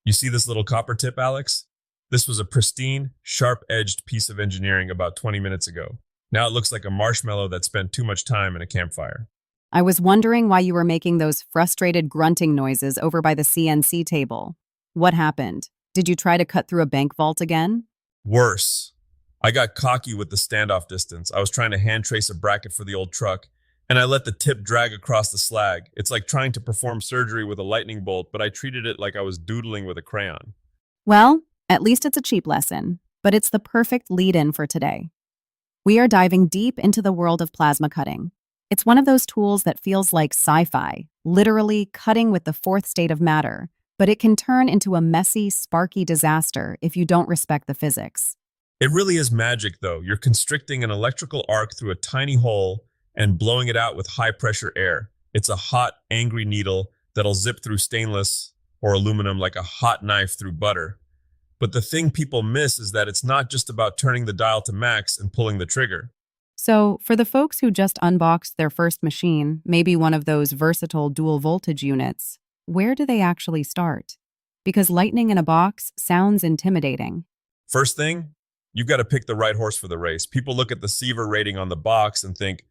You see this little copper tip, Alex? This was a pristine, sharp-edged piece of engineering about 20 minutes ago. Now it looks like a marshmallow that spent too much time in a campfire. I was wondering why you were making those frustrated grunting noises over by the CNC table. What happened? Did you try to cut through a bank vault again? Worse. I got cocky with the standoff distance. I was trying to hand trace a bracket for the old truck, and I let the tip drag across the slag. It's like trying to perform surgery with a lightning bolt, but I treated it like I was doodling with a crayon. Well, at least it's a cheap lesson, but it's the perfect lead-in for today. We are diving deep into the world of plasma cutting. It's one of those tools that feels like sci-fi, literally cutting with the fourth state of matter, but it can turn into a messy, sparky disaster if you don't respect the physics. It really is magic, though. You're constricting an electrical arc through a tiny hole and blowing it out with high-pressure air. It's a hot, angry needle that'll zip through stainless or aluminum like a hot knife through butter. But the thing people miss is that it's not just about turning the dial to max and pulling the trigger. So, for the folks who just unboxed their first machine, maybe one of those versatile dual voltage units, where do they actually start? Because lightning in a box sounds intimidating. First thing, you've got to pick the right horse for the race. People look at the Seaver rating on the box and think,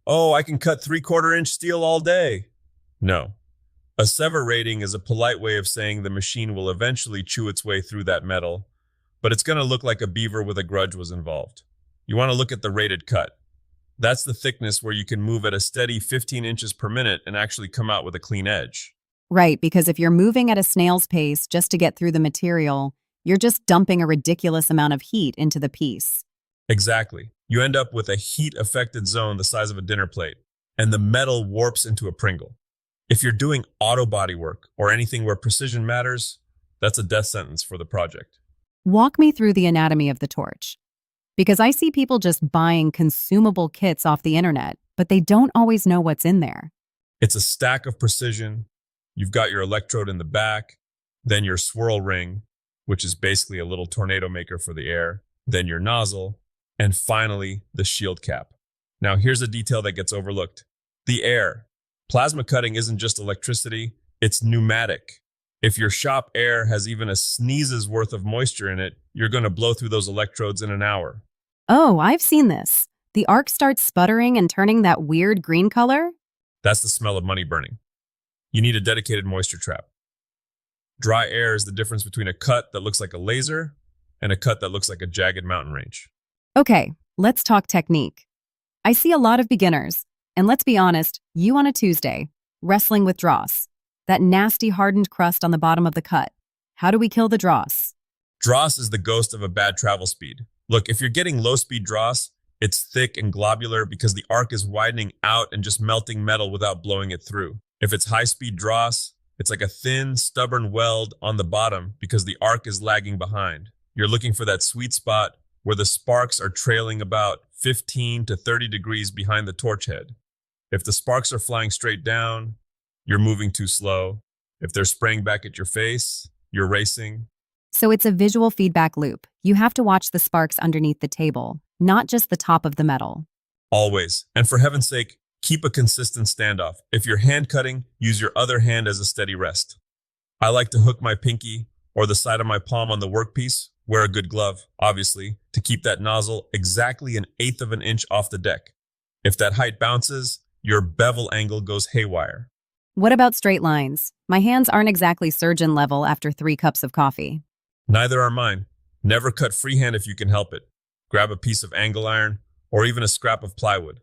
oh, I can cut 3/4 inch steel all day. No. A Sever rating is a polite way of saying the machine will eventually chew its way through that metal, but it's going to look like a beaver with a grudge was involved. You want to look at the rated cut. That's the thickness where you can move at a steady 15 inches per minute and actually come out with a clean edge. Right, because if you're moving at a snail's pace just to get through the material, you're just dumping a ridiculous amount of heat into the piece. Exactly. You end up with a heat-affected zone the size of a dinner plate, and the metal warps into a Pringle. If you're doing auto body work or anything where precision matters, that's a death sentence for the project. Walk me through the anatomy of the torch. Because I see people just buying consumable kits off the internet, but they don't always know what's in there. It's a stack of precision. You've got your electrode in the back, then your swirl ring, which is basically a little tornado maker for the air, then your nozzle, and finally the shield cap. Now here's a detail that gets overlooked. The air. Plasma cutting isn't just electricity, it's pneumatic. If your shop air has even a sneeze's worth of moisture in it, you're going to blow through those electrodes in an hour. Oh, I've seen this. The arc starts sputtering and turning that weird green color? That's the smell of money burning. You need a dedicated moisture trap. Dry air is the difference between a cut that looks like a laser and a cut that looks like a jagged mountain range. Okay, let's talk technique. I see a lot of beginners, and let's be honest, you on a Tuesday, wrestling with dross. That nasty hardened crust on the bottom of the cut. How do we kill the dross? Dross is the ghost of a bad travel speed. Look, if you're getting low-speed dross, it's thick and globular because the arc is widening out and just melting metal without blowing it through. If it's high-speed dross, it's like a thin, stubborn weld on the bottom because the arc is lagging behind. You're looking for that sweet spot where the sparks are trailing about 15 to 30 degrees behind the torch head. If the sparks are flying straight down, you're moving too slow. If they're spraying back at your face, you're racing. So it's a visual feedback loop. You have to watch the sparks underneath the table, not just the top of the metal. Always. And for heaven's sake, keep a consistent standoff. If you're hand cutting, use your other hand as a steady rest. I like to hook my pinky or the side of my palm on the workpiece, wear a good glove, obviously, to keep that nozzle exactly 1/8 of an inch off the deck. If that height bounces, your bevel angle goes haywire. What about straight lines? My hands aren't exactly surgeon level after 3 cups of coffee. Neither are mine. Never cut freehand if you can help it. Grab a piece of angle iron or even a scrap of plywood.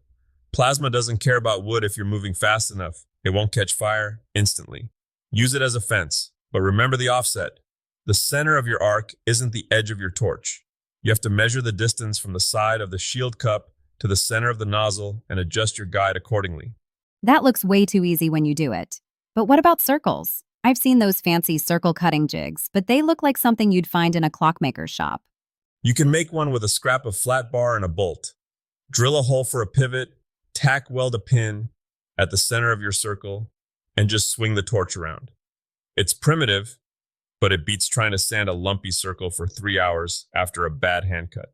Plasma doesn't care about wood if you're moving fast enough. It won't catch fire instantly. Use it as a fence, but remember the offset. The center of your arc isn't the edge of your torch. You have to measure the distance from the side of the shield cup to the center of the nozzle and adjust your guide accordingly. That looks way too easy when you do it. But what about circles? I've seen those fancy circle cutting jigs, but they look like something you'd find in a clockmaker's shop. You can make one with a scrap of flat bar and a bolt. Drill a hole for a pivot, tack weld a pin at the center of your circle, and just swing the torch around. It's primitive, but it beats trying to sand a lumpy circle for 3 hours after a bad hand cut.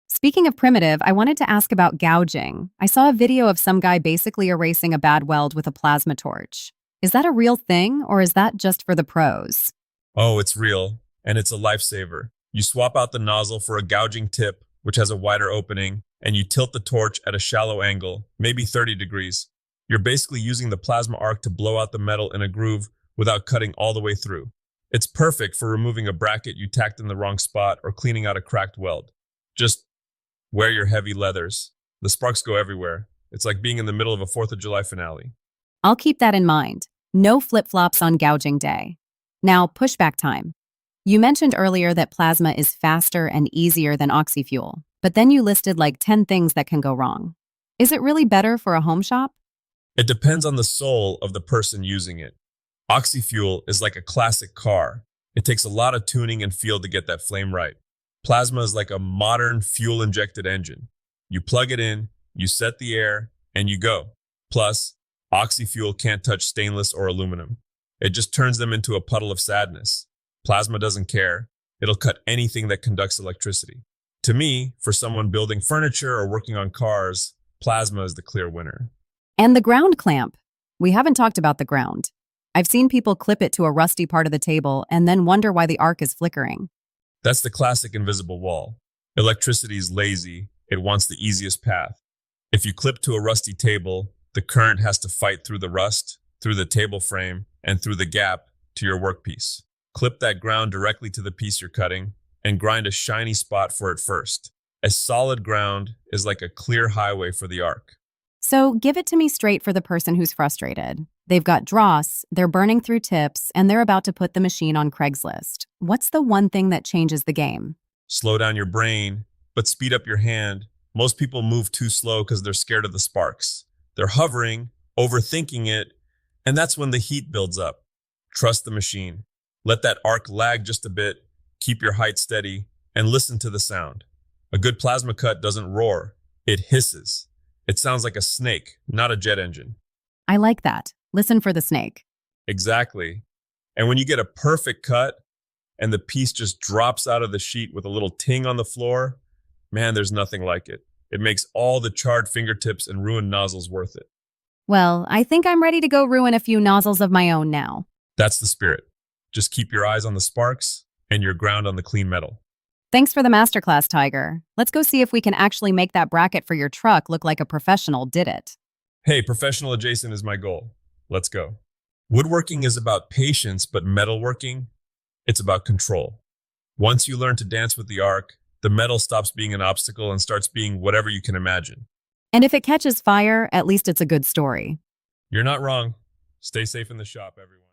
Speaking of primitive, I wanted to ask about gouging. I saw a video of some guy basically erasing a bad weld with a plasma torch. Is that a real thing, or is that just for the pros? Oh, it's real, and it's a lifesaver. You swap out the nozzle for a gouging tip, which has a wider opening, and you tilt the torch at a shallow angle, maybe 30 degrees. You're basically using the plasma arc to blow out the metal in a groove without cutting all the way through. It's perfect for removing a bracket you tacked in the wrong spot or cleaning out a cracked weld. Just wear your heavy leathers. The sparks go everywhere. It's like being in the middle of a 4th of July finale. I'll keep that in mind. No flip-flops on gouging day. Now, pushback time. You mentioned earlier that plasma is faster and easier than oxyfuel, but then you listed like 10 things that can go wrong. Is it really better for a home shop? It depends on the soul of the person using it. Oxyfuel is like a classic car. It takes a lot of tuning and feel to get that flame right. Plasma is like a modern fuel-injected engine. You plug it in, you set the air, and you go. Plus, oxyfuel can't touch stainless or aluminum. It just turns them into a puddle of sadness. Plasma doesn't care. It'll cut anything that conducts electricity. To me, for someone building furniture or working on cars, plasma is the clear winner. And the ground clamp. We haven't talked about the ground. I've seen people clip it to a rusty part of the table and then wonder why the arc is flickering. That's the classic invisible wall. Electricity is lazy. It wants the easiest path. If you clip to a rusty table, the current has to fight through the rust, through the table frame, and through the gap to your workpiece. Clip that ground directly to the piece you're cutting and grind a shiny spot for it first. A solid ground is like a clear highway for the arc. So give it to me straight for the person who's frustrated. They've got dross, they're burning through tips, and they're about to put the machine on Craigslist. What's the one thing that changes the game? Slow down your brain, but speed up your hand. Most people move too slow because they're scared of the sparks. They're hovering, overthinking it, and that's when the heat builds up. Trust the machine. Let that arc lag just a bit, keep your height steady, and listen to the sound. A good plasma cut doesn't roar, it hisses. It sounds like a snake, not a jet engine. I like that. Listen for the snake. Exactly. And when you get a perfect cut and the piece just drops out of the sheet with a little ting on the floor, man, there's nothing like it. It makes all the charred fingertips and ruined nozzles worth it. Well, I think I'm ready to go ruin a few nozzles of my own now. That's the spirit. Just keep your eyes on the sparks and your ground on the clean metal. Thanks for the masterclass, Tiger. Let's go see if we can actually make that bracket for your truck look like a professional did it. Hey, professional adjacent is my goal. Let's go. Woodworking is about patience, but metalworking, it's about control. Once you learn to dance with the arc, the metal stops being an obstacle and starts being whatever you can imagine. And if it catches fire, at least it's a good story. You're not wrong. Stay safe in the shop, everyone.